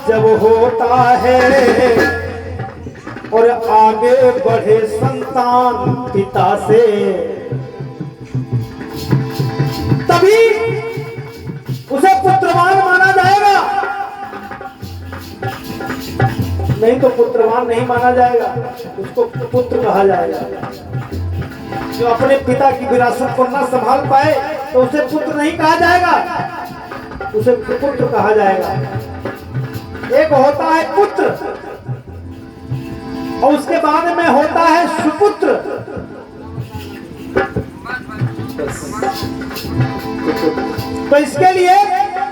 जब होता है और आगे बढ़े संतान पिता से, तभी उसे पुत्रवान माना जाएगा, नहीं तो पुत्रवान नहीं माना जाएगा, उसको पुत्र कहा जाएगा। जो अपने पिता की विरासत को न संभाल पाए तो उसे पुत्र नहीं कहा जाएगा, उसे पुत्र कहा जाएगा। एक होता है पुत्र और उसके बाद में होता है सुपुत्र। तो इसके लिए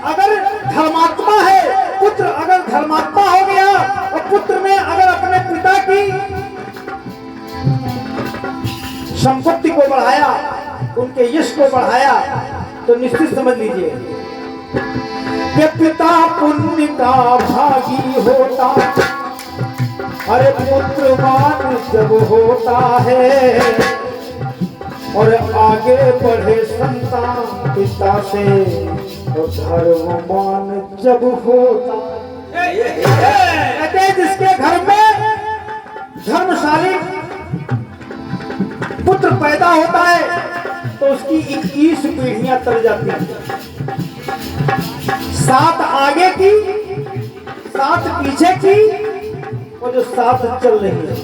अगर धर्मात्मा है, पुत्र अगर धर्मात्मा हो गया और पुत्र ने अगर अपने पिता की संपत्ति को बढ़ाया, उनके यश को बढ़ाया, तो निश्चित समझ लीजिए कि पिता पुण्य का भागी होता, अरे पुत्रवान जब होता है और आगे बढ़े संतान पिता से, तो धर्मवान जब होता। कहते जिसके घर में धर्मशाली पुत्र पैदा होता है तो उसकी 21 पीढ़ियां तर जाती हैं, 7 आगे की, 7 पीछे की और जो 7 चल रही है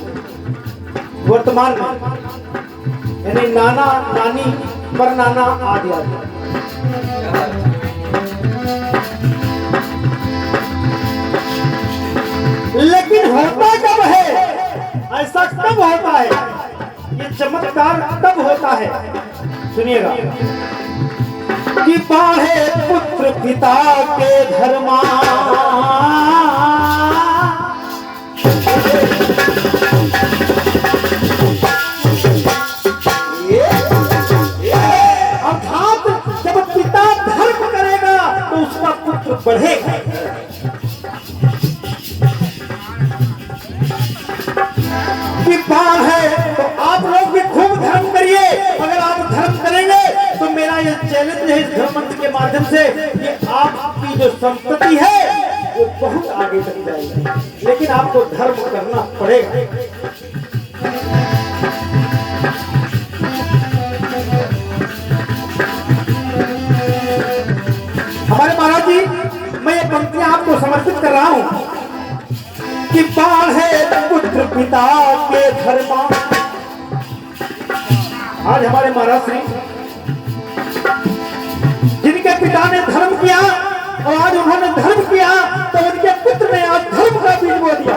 वर्तमान में, यानी नाना नानी परनाना आदि आदि। लेकिन होता कब है, ऐसा कब होता है, ये चमत्कार तब होता है, सुनिएगा, कि बाढ़े पुत्र पिता के धर्मा, अर्थात जब पिता धर्म करेगा तो उसका पुत्र बढ़ेगा। कि बाढ़ है तो आप लोग भी खूब धर्म करिए, अगर आप धर्म करेंगे तो मेरा ये चैलेंज है इस धर्म मंच के माध्यम से कि आपकी जो संपत्ति है वो बहुत आगे तक जाएगी, लेकिन आपको धर्म करना पड़ेगा। हमारे महाराज जी, मैं ये पंक्तियां आपको समर्पित कर रहा हूं कि बाढ़े पुत्र पिता के धर्मा। आज हमारे महाराज श्री जिनके पिता ने धर्म किया और आज उन्होंने धर्म किया तो उनके पुत्र ने आज धर्म का बीज बो दिया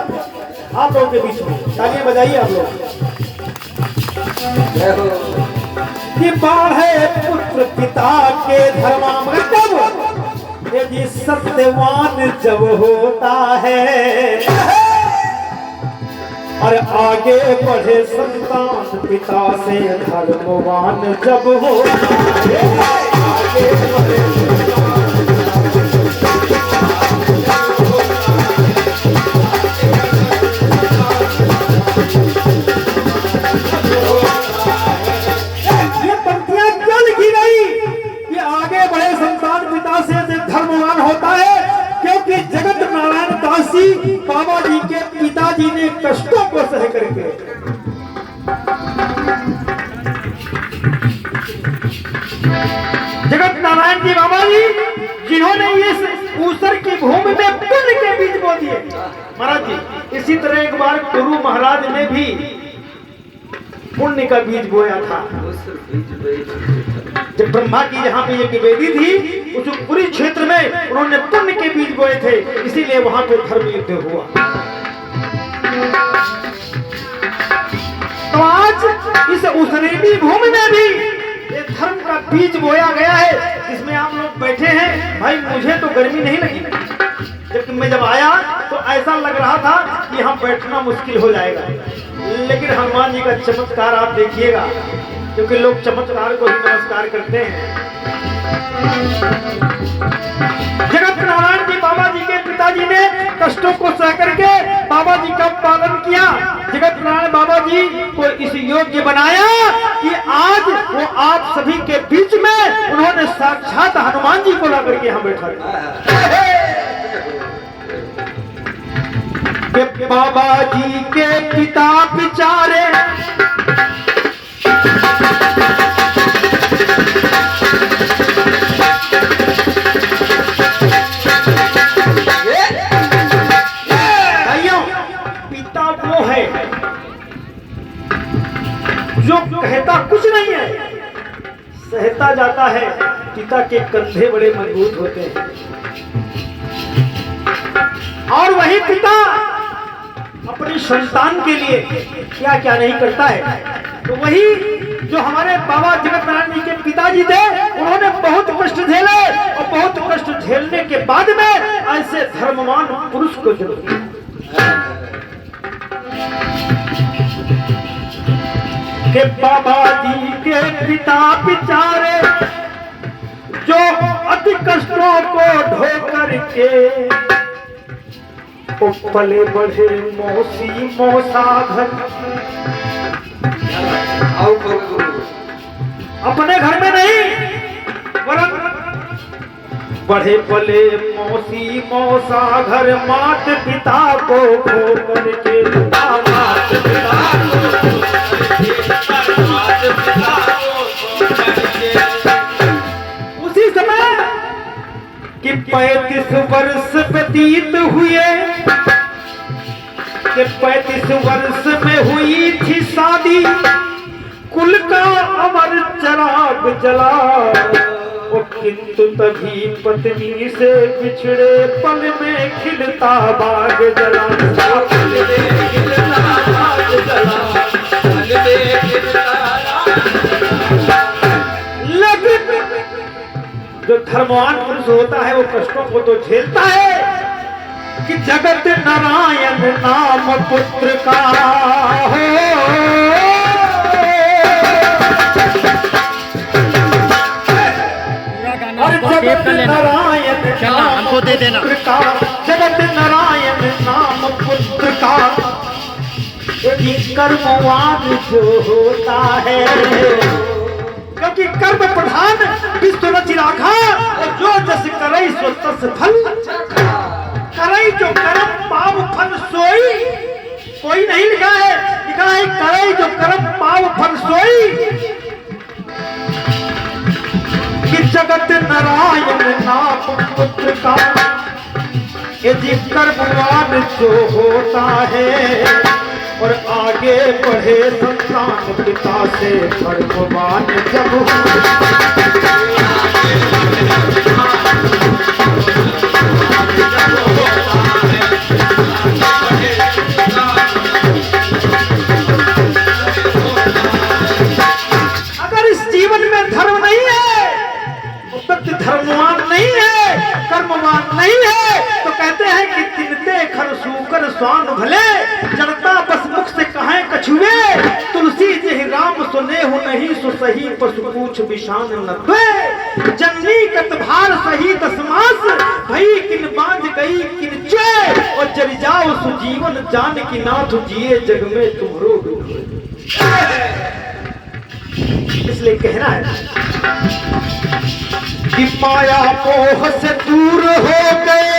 आप लोगों के बीच में। तालियां बजाइए आप लोग। कि बाढ़े पुत्र पिता के धर्मा, मतलब यदि सत्यवान जब होता है और आगे बढ़े संतान पिता से, धर्मवान जब होता है, आगे बढ़े ये पंक्तियां क्यों लिखी गई कि आगे बढ़े संतान पिता से धर्मवान होता है? क्योंकि जगत नारायण दास जी बाबा जी के पिताजी ने कष्टों को सह करके जगत नारायण जी बाबा जी जिन्होंने इस ऊसर की भूमि में पुण्य के बीज बो दिए। महाराज जी, इसी तरह एक बार गुरु महाराज ने भी पुण्य का बीज बोया था। जब ब्रह्मा की यहाँ पे एक वेदी थी, उस पूरी क्षेत्र में उन्होंने पुण्य के बीज बोए थे, इसीलिए वहां पे धर्म युद्ध हुआ। तो आज इस उसरेनी भूमि में भी ये धर्म का बीज बोया गया है, जिसमें आप लोग बैठे हैं। भाई मुझे तो गर्मी नहीं लगी, लेकिन मैं जब आया तो ऐसा लग रहा था कि यहाँ बैठना मुश्किल हो जाएगा, लेकिन हनुमान जी का चमत्कार आप देखिएगा, क्योंकि लोग चमत्कार को ही नमस्कार करते हैं। जगत नारायण जी बाबा जी के पिताजी ने कष्टों को सह करके बाबा जी का पालन किया। जगत नारायण बाबा जी को इस योग्य बनाया कि आज वो आप सभी के बीच में उन्होंने साक्षात हनुमान जी को ला करके यहाँ बैठा। कि बाबा जी के पिता बेचारे पिता वो है जो कहता कुछ नहीं है, सहता जाता है। पिता के कंधे बड़े मजबूत होते हैं और वही पिता अपनी संतान के लिए क्या क्या नहीं करता है। तो वही जो हमारे बाबा जगत नारायण जी के पिताजी थे, उन्होंने बहुत कष्ट झेले और बहुत कष्ट झेलने के बाद में ऐसे धर्मवान पुरुष को जन्म दिया कि बाबा जी के पिता बेचारे जो अति कष्टों को ढो करके पले बढ़े मौसी मौसा घर, अपने घर में नहीं वरन बढ़े पले मौसी मौसा घर, मात पिता को खो करके मात पिता उसी समय कि 35 वर्ष व्यतीत हुए कि 35 वर्ष में हुई थी शादी, कुल का अमर चराग जला। किंतु तभी पत्नी से बिछड़े पल में खिलता बाग जला। जो धर्मवान पुरुष होता है वो कष्टों को तो झेलता है कि जगत नारायण नाम पुत्र का हो। और जगत नारायण हमको दे देना। जगत नारायण नाम पुत्र का कर्मवान जो होता है, क्योंकि कर्म प्रधान विश्व रचिराखा, जो जस करई सो तस फल, करई जो कर्म पाव फल सोई। कोई नहीं लिखा है, लिखा है करई जो कर्म पाव फल सोई। कि जगत नारायण नाम पुत्र का यदि कर्मवान जो होता है, और आगे बढ़े संतान पिता से कर्मवान जब अगर इस जीवन में धर्म नहीं है, व्यक्ति धर्मवान नहीं है, कर्मवान नहीं है, तो कहते हैं कि तिनते खर सूकर स्वान भले, जनता बस मुख से कहें कछुए, तुलसी जहि राम सुने हो नहीं सो सही पशु पूछ विषान न द्वे। जननी कत भार सही दसमास, भई किन बांध गई किन चे, और जरि जाओ सुजीवन जान की नाथ जिए जग में तुम्हारो। इसलिए कहना है कि माया मोह से दूर हो गए,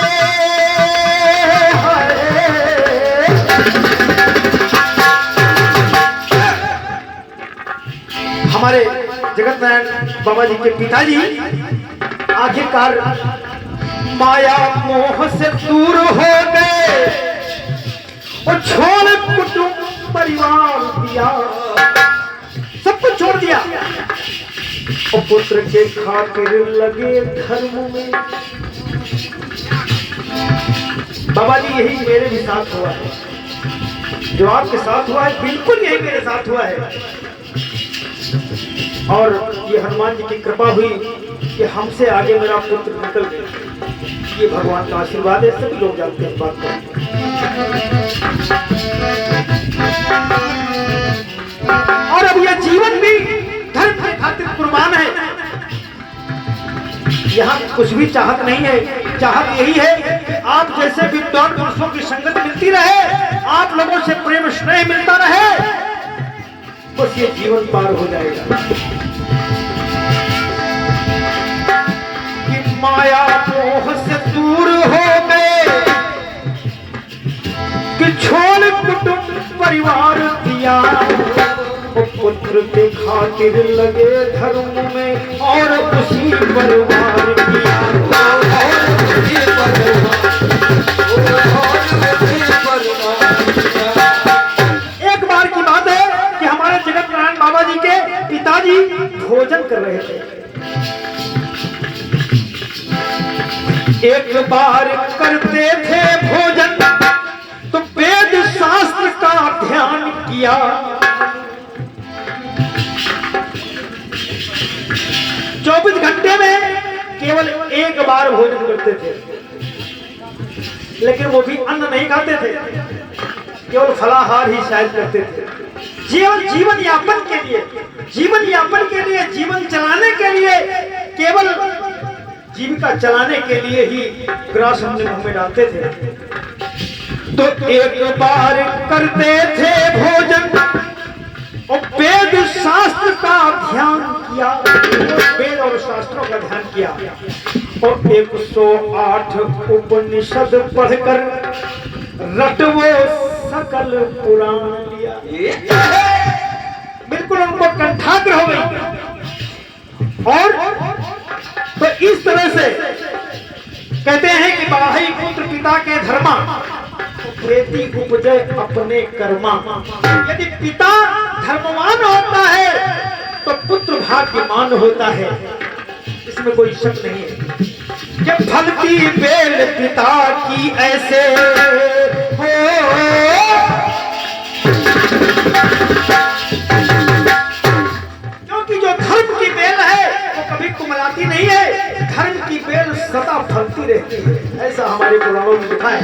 हमारे जगत नारायण बाबा जी के पिताजी आखिरकार माया मोह से दूर हो गए और छोड़ कुटुंब परिवार दिया, सब कुछ छोड़ दिया और पुत्र के खातिर लगे धर्म में। बाबा जी यही मेरे भी साथ हुआ है, जो आपके साथ हुआ है बिल्कुल यही मेरे साथ हुआ है। और ये हनुमान जी की कृपा हुई कि हमसे आगे मेरा पुत्र निकल गया। ये भगवान का आशीर्वाद है, सभी लोग जानते हैं इस बात को। और अब यह जीवन भी धर्म के खातिर कुर्बान है। यहाँ कुछ भी चाहत नहीं है, चाहत यही है कि आप जैसे विद्वान पुरुषों की संगत मिलती रहे, आप लोगों से प्रेम स्नेह मिलता रहे, बस ये जीवन पार हो जाएगा। कि माया मोह से दूर हो गए, कि परिवार दिया, पुत्र के खातिर लगे धर्म में और उसी परिवार किया। एक बार की बात है कि हमारे जगत नारायण बाबा जी के पिताजी भोजन कर रहे थे। एक बार करते थे भोजन तो वेद शास्त्र का ध्यान किया। 24 घंटे में केवल एक बार भोजन करते थे, लेकिन वो भी अन्न नहीं खाते थे, केवल फलाहार ही शायद करते थे। जीवन यापन के लिए, जीवन चलाने के लिए, केवल जीविका चलाने के लिए ही ग्रास हमने मुंह में डालते थे। तो एक बार करते थे भोजन और वेद शास्त्र का ध्यान किया, वेद और शास्त्रों का ध्यान किया और 108 उपनिषद पढ़कर रटवो सकल पुराण लिया। बिल्कुल उनको कंठाग्र हो गई। और तो इस तरह से कहते हैं कि बाही पुत्र पिता के धर्मा, खेती उपजे अपने कर्मा। यदि पिता धर्मवान होता है तो पुत्र भाग्यवान होता है, इसमें कोई शक नहीं है। जब फलती बेल पिता की ऐसे हो, क्योंकि जो धर्म की बेल है वो कभी कुमलाती नहीं है, धर्म की बेल सदा फलती रहती है। ऐसा हमारे पुराणों में लिखा है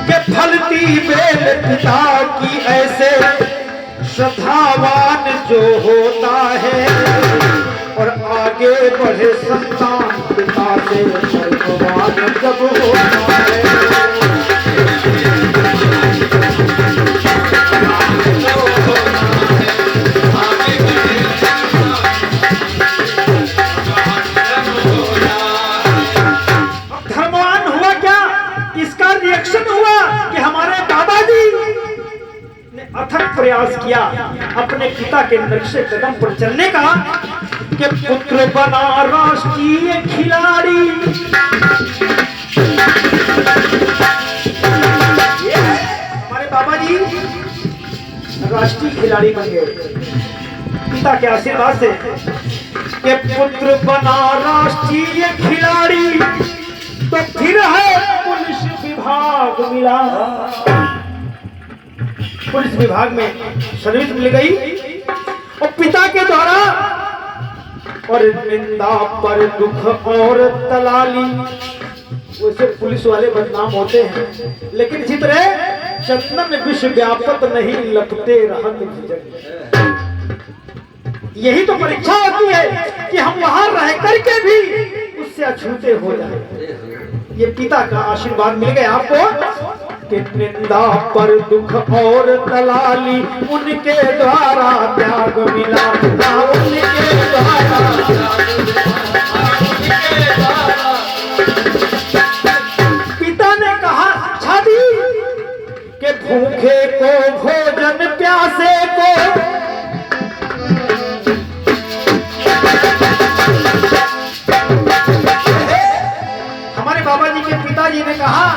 कि फलती बेल पिता की ऐसे श्रद्धावान जो होता है और आगे बढ़े संतान पिता से भगवान जब होता है। धर्मवान हुआ क्या, इसका रिएक्शन हुआ कि हमारे बाबा जी ने अथक प्रयास किया अपने पिता के नक्शे कदम पर चलने का कि पुत्र बना राष्ट्रीय खिलाड़ी। हमारे बाबा जी राष्ट्रीय खिलाड़ी बन गए पिता के आशीर्वाद से कि पुत्र बना राष्ट्रीय खिलाड़ी। तो फिर है पुलिस विभाग मिला, पुलिस विभाग में सर्विस मिल गई और पिता के द्वारा और निंदा पर दुख और तलाली। वैसे पुलिस वाले बदनाम होते हैं, लेकिन इसी तरह चंदन विश्व व्यापक नहीं लपटे रहत भुजंग। यही तो परीक्षा होती है कि हम वहां रह करके भी उससे अछूते हो जाए। ये पिता का आशीर्वाद मिल गया आपको कि निंदा पर दुख और तलाली उनके द्वारा त्याग मिला, उनके द्वारा। पिता ने कहा छादी कि भूखे को भोजन प्यासे को हमारे बाबा जी के पिताजी ने कहा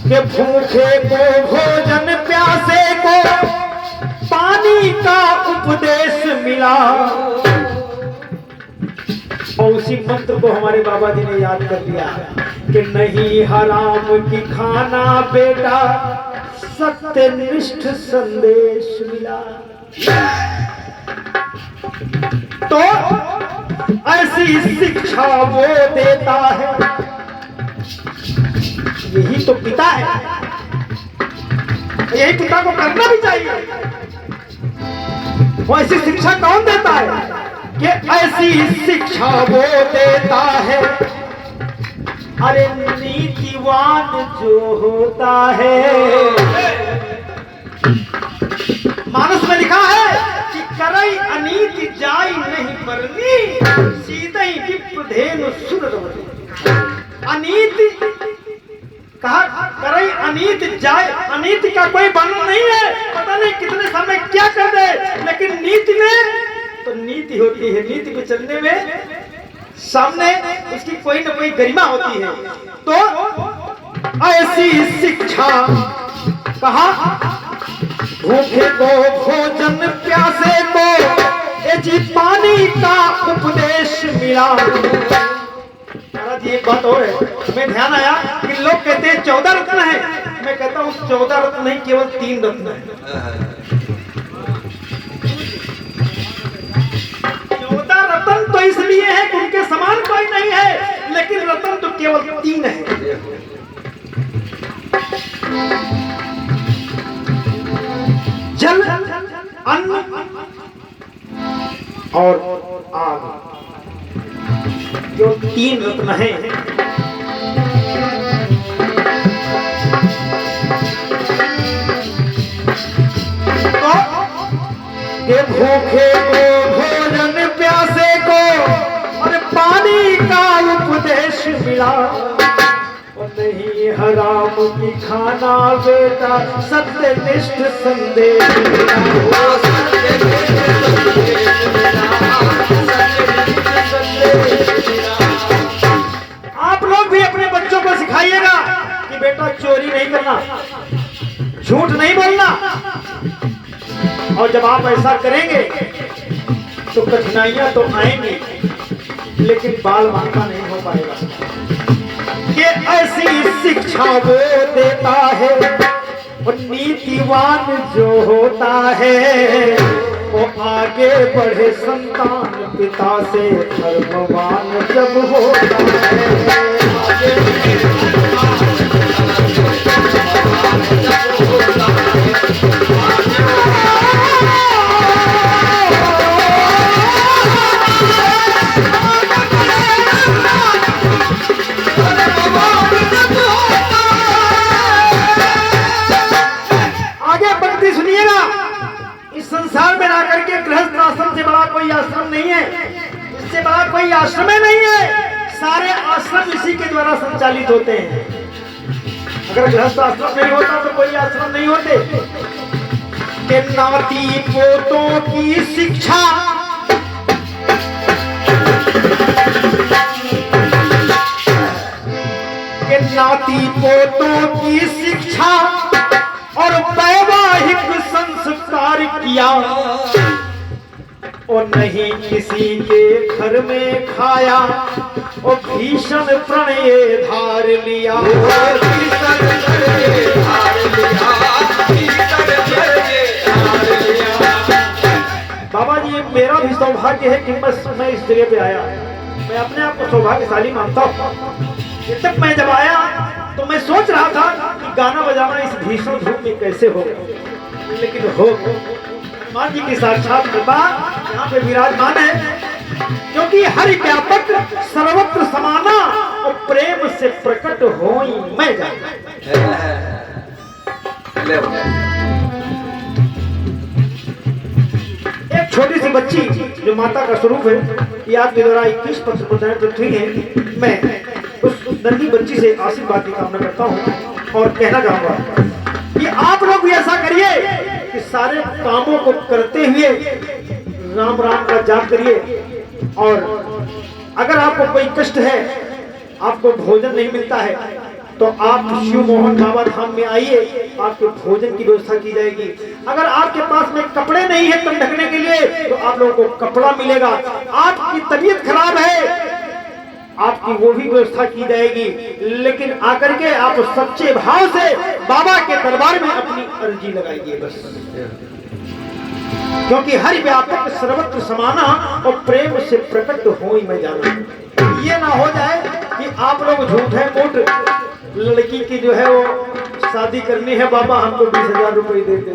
कि भूखे को भोजन प्यासे को पानी का उपदेश मिला। और उसी मंत्र को हमारे बाबा जी ने याद कर लिया कि नहीं हराम की खाना बेटा सत्यनिष्ठ संदेश मिला। तो ऐसी शिक्षा वो देता है, यही तो पिता है, यही पिता को करना भी चाहिए। वो ऐसी शिक्षा कौन देता है कि ऐसी शिक्षा वो देता है। अरे नीतिवान जो होता है, मानस में लिखा है कि करई अनीति जाई नहीं परनी सीधे विप्रधेनु सुरवती। अनीति कहा करई अनीत जाए, अनीति का कोई वर्णन नहीं है, पता नहीं कितने समय क्या कर दे, लेकिन नीति में तो नीति होती है, नीति पे चलने में सामने उसकी कोई न कोई गरिमा होती है। तो ऐसी शिक्षा कहा भूखे को भोजन प्यासे को ए जी पानी का उपदेश मिला। महाराज एक बात और है, हमें ध्यान आया कि लोग कहते हैं 14 रत्न है, मैं कहता हूँ 14 रत्न नहीं, केवल 3 रत्न है। 14 रत्न तो इसलिए है कि उनके समान कोई नहीं है, लेकिन रत्न तो केवल 3 है। जल, अन्न और आग, जो 3 रत्न है। तो के भूखे को भोजन प्यासे को और पानी का उपदेश मिला, और नहीं हराम की खाना बेटा सत्यनिष्ठ संदेश मिला। आप लोग भी अपने बच्चों को सिखाइएगा कि बेटा चोरी नहीं करना, झूठ नहीं बोलना, और जब आप ऐसा करेंगे तो कठिनाइयां तो आएंगी, लेकिन बाल बांका नहीं हो पाएगा। कि ऐसी शिक्षा वो देता है, और नीतिवान जो होता है वो आगे बढ़े संतान पिता से धर्मवान जब होता है। आगे पंक्ति सुनिएगा, इस संसार में आकर के गृहस्थ आश्रम से बड़ा कोई आश्रम नहीं है, इससे बड़ा कोई आश्रम नहीं है, सारे आश्रम इसी के द्वारा संचालित होते हैं। अगर गृहस्थ आश्रम नहीं होता तो कोई आश्रम नहीं होते। के नाती पोतों की शिक्षा के नाती पोतों की शिक्षा और वैवाहिक संस्कार किया, और नहीं किसी के घर में खाया, और भीषण प्रणय धार लिया। बाबा जी मेरा भी सौभाग्य है कि मैं इस जगह पे आया, मैं अपने आप को सौभाग्यशाली मानता हूँ। जब मैं जब आया तो मैं सोच रहा था कि गाना बजाना इस भीषण धूप में कैसे हो, लेकिन हो हनुमान जी की साक्षात कृपा यहाँ पे विराजमान है, क्योंकि हरि व्यापक सर्वत्र समाना और प्रेम से प्रकट होई मैं जाना। एक छोटी सी बच्ची जो माता का स्वरूप है, ये आपके द्वारा 21 पत्र पृथ्वी है, मैं उस नन्ही बच्ची से आशीर्वाद की कामना करता हूँ और कहना चाहूंगा कि आप लोग भी ऐसा करिए कि सारे कामों को करते हुए राम राम का जाप करिए, और अगर आपको कोई कष्ट है, आपको भोजन नहीं मिलता है, तो आप शिव मोहन बाबा धाम में आइए, आपके भोजन की व्यवस्था की जाएगी। अगर आपके पास में कपड़े नहीं है तन ढकने के लिए, तो आप लोगों को कपड़ा मिलेगा। आपकी तबीयत खराब है, आपकी वो भी व्यवस्था की जाएगी, लेकिन आकर के आप सच्चे भाव से बाबा के दरबार में अपनी अर्जी लगाइए बस, क्योंकि हरि व्यापक सर्वत्र समाना और प्रेम से प्रकट होई मैं जाना। ये ना हो जाए कि आप लोग झूठे मूठ लड़की की जो है वो शादी करनी है, बाबा हमको 20,000 रुपए दे दो,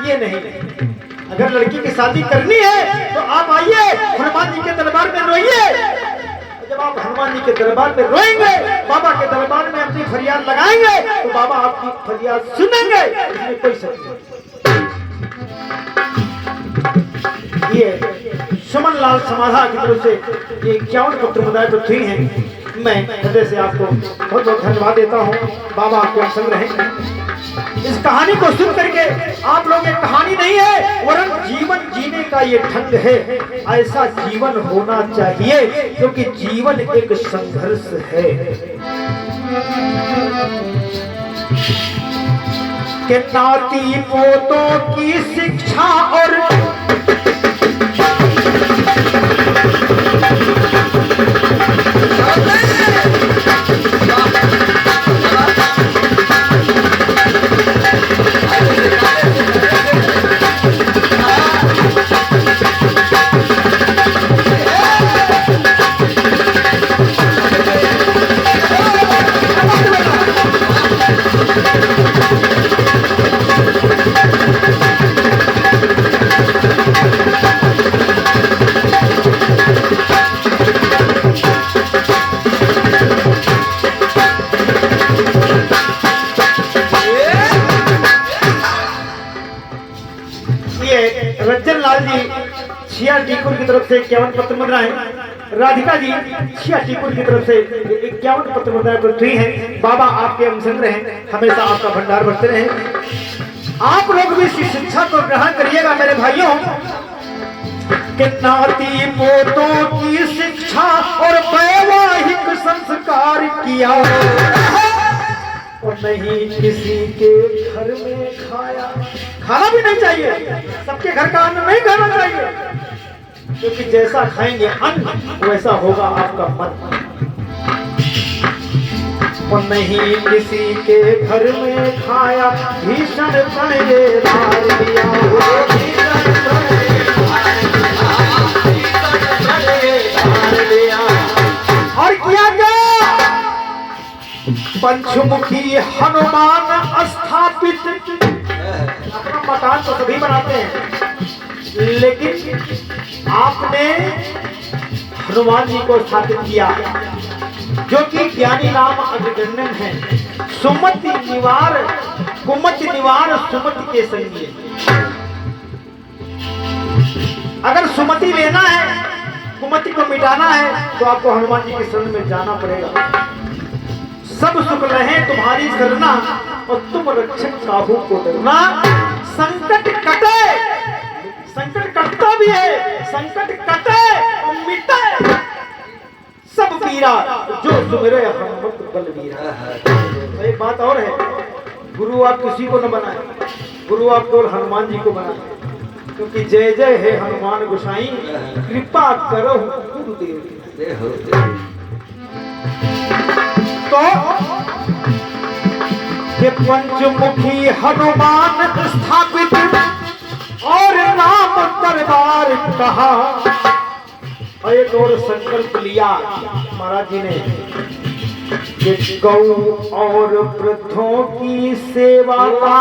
ये नहीं। अगर लड़की की शादी करनी है तो आप आइए हनुमान जी के दरबार में रोइए। जब आप हनुमान जी के दरबार में रोएंगे, बाबा के दरबार में अपनी फरियाद लगाएंगे, तो बाबा आपकी फरियाद सुनेंगे, इसमें कोई शक नहीं। ये सुमन लाल समाधा की तरफ से ये 51 पत्र मुदाय पृथ्वी है, मैं हृदय से आपको बहुत बहुत धन्यवाद देता हूँ। बाबा आपके संग रहें। इस कहानी को सुन करके आप लोग, एक कहानी नहीं है वरन जीवन जीने का ये ढंग है। ऐसा जीवन होना चाहिए क्योंकि जीवन एक संघर्ष है। कि नाती पोतों की शिक्षा और रंजन लाल जी छिया टीकुर की तरफ से 51 पत्र मुद्राएं, राधिका जी छिया टीकुर की तरफ से 51 पत्र मुद्राएं पृथ्वी हैं। बाबा आपके अमसंग रहें, हमेशा आपका भंडार बढ़ते रहे। आप लोग भी इस शिक्षा को ग्रहण करिएगा मेरे भाइयों। कि नाती पोतों की शिक्षा और वैवाहिक संस्कार किया और नहीं किसी के घर में खाया। खाना भी नहीं चाहिए, सबके घर का अन्न नहीं खाना चाहिए, क्योंकि जैसा खाएंगे अन्न वैसा होगा आपका मन। और नहीं किसी के घर में खाया, भीषण प्रणय मार दिया। और किया क्या? पंचमुखी हनुमान स्थापित। अपना मकान तो सभी बनाते हैं, लेकिन आपने हनुमान जी को स्थापित किया जो कि ज्ञानी नाम अग्रगण्यम है। सुमति निवार कुमति निवार सुमति के संगी। अगर सुमति लेना है, कुमति को मिटाना है, तो आपको हनुमान जी की शरण में जाना पड़ेगा। सब सुख रहे तुम्हारी शरणा और तुम रक्षक काहू को डरना। संकट कटे, संकट कटता भी है, संकट कटे और मिटे सब पीरा जो सुमिरे हनुमत बलवीरा। तो एक बात और है, गुरु आप किसी को न बनाए, गुरु आप केवल हनुमान जी को बनाए, क्योंकि जय जय है हनुमान गोसाई, कृपा करो गुरुदेव। तो ये पंचमुखी हनुमान स्थापित और राम दरबार कहा। और एक और संकल्प लिया महाराज जी ने कि गौ और वृद्धों की सेवा का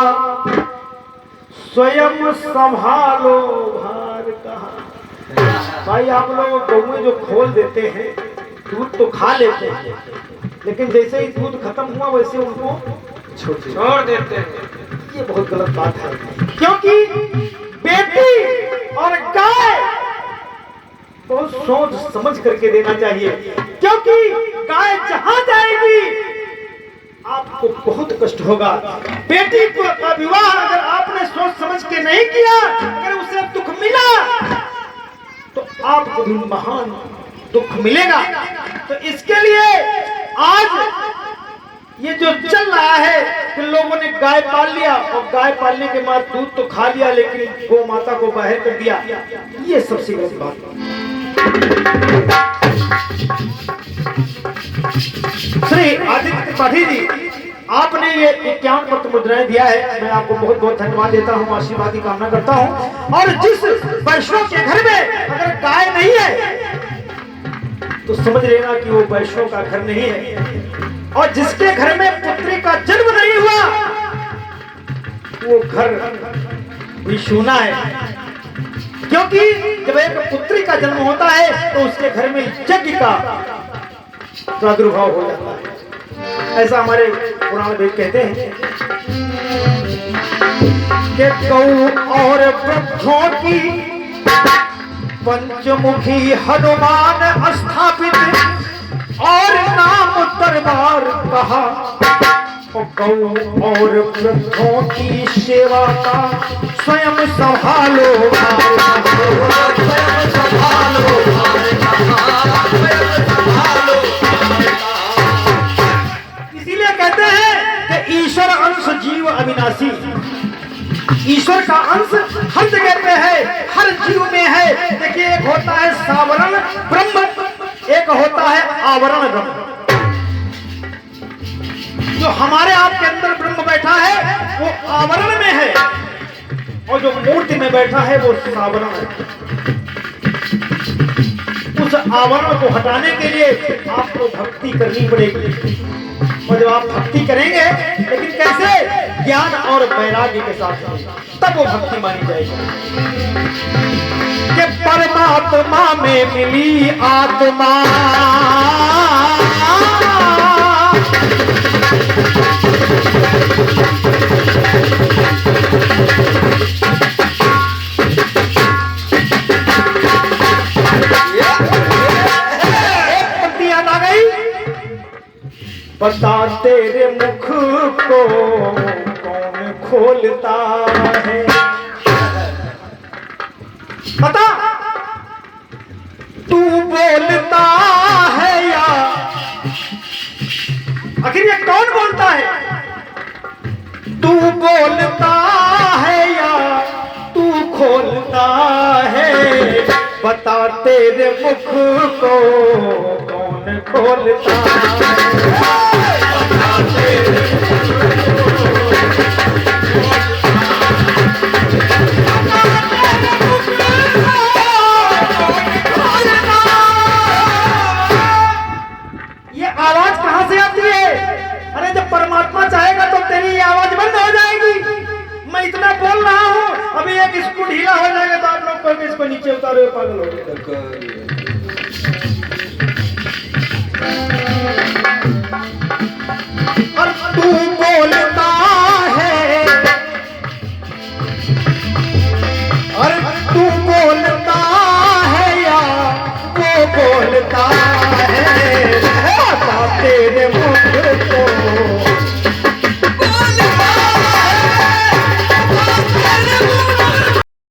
स्वयं संभालो भार कहा। भाई आप लोग गौ जो खोल देते हैं, दूध तो खा लेते हैं, लेकिन जैसे ही दूध खत्म हुआ वैसे उनको छोड़ देते हैं। ये बहुत गलत बात है, क्योंकि बेटी और गाय बहुत सोच समझ करके देना चाहिए, क्योंकि गाय जहां जाएगी आपको बहुत कष्ट होगा। बेटी का विवाह अगर आपने सोच समझ के नहीं किया, अगर उसे दुख मिला तो आपको भी महान दुख मिलेगा। तो इसके लिए आज ये जो चल रहा है कि लोगों ने गाय पाल लिया और गाय पालने के बाद दूध तो खा लिया, लेकिन गौ माता को बाहर कर दिया, ये सबसे गलत बात है। श्री आदित्य त्रिपाठी जी, आपने ये 51 पत्र मुद्राएं दिया है, मैं आपको बहुत बहुत धन्यवाद देता हूँ, आशीर्वाद की कामना करता हूँ। और जिस वैष्णव के घर में अगर गाय नहीं है तो समझ लेना कि वो वैष्णव का घर नहीं है। और जिसके घर में पुत्री का जन्म नहीं हुआ वो घर भी सूना है, क्योंकि जब एक पुत्री का जन्म होता है तो उसके घर में यज्ञ का प्रादुर्भाव हो जाता है। ऐसा हमारे पुराण वेद कहते हैं कि गौ और वृद्धों की पंचमुखी हनुमान स्थापित और नाम दरबार कहा, गौ और वृद्धों की सेवा का स्वयं संभालो, स्वयं संभालो, इसीलिए कहते हैं कि ईश्वर अंश जीव अविनाशी। ईश्वर का अंश हर जगह पे है, हर जीव में है। देखिए, एक होता है सावरण ब्रह्म, एक होता है आवरण ब्रह्म। जो हमारे आपके अंदर ब्रह्म बैठा है वो आवरण में है, और जो मूर्ति में बैठा है वो सावरण है। उस आवरण को हटाने के लिए आपको भक्ति करनी पड़ेगी, और जब आप भक्ति करेंगे, लेकिन कैसे? ज्ञान और वैराग्य के साथ, तब वो भक्ति मानी जाएगी। कि परमात्मा में मिली आत्मा, बता तेरे मुख को कौन खोलता है, बता तू बोलता है या आखिर ये कौन बोलता है? तू बोलता है या तू खोलता है, बता तेरे मुख को कौन खोलता है। ये आवाज कहां से आती है? अरे जब परमात्मा चाहेगा तो तेरी ये आवाज बंद हो जाएगी। मैं इतना बोल रहा हूं, अभी एक स्क्रू ढीला हो जाएगा तो आप लोग कहोगे इसको नीचे उतारो, पागल हो गए।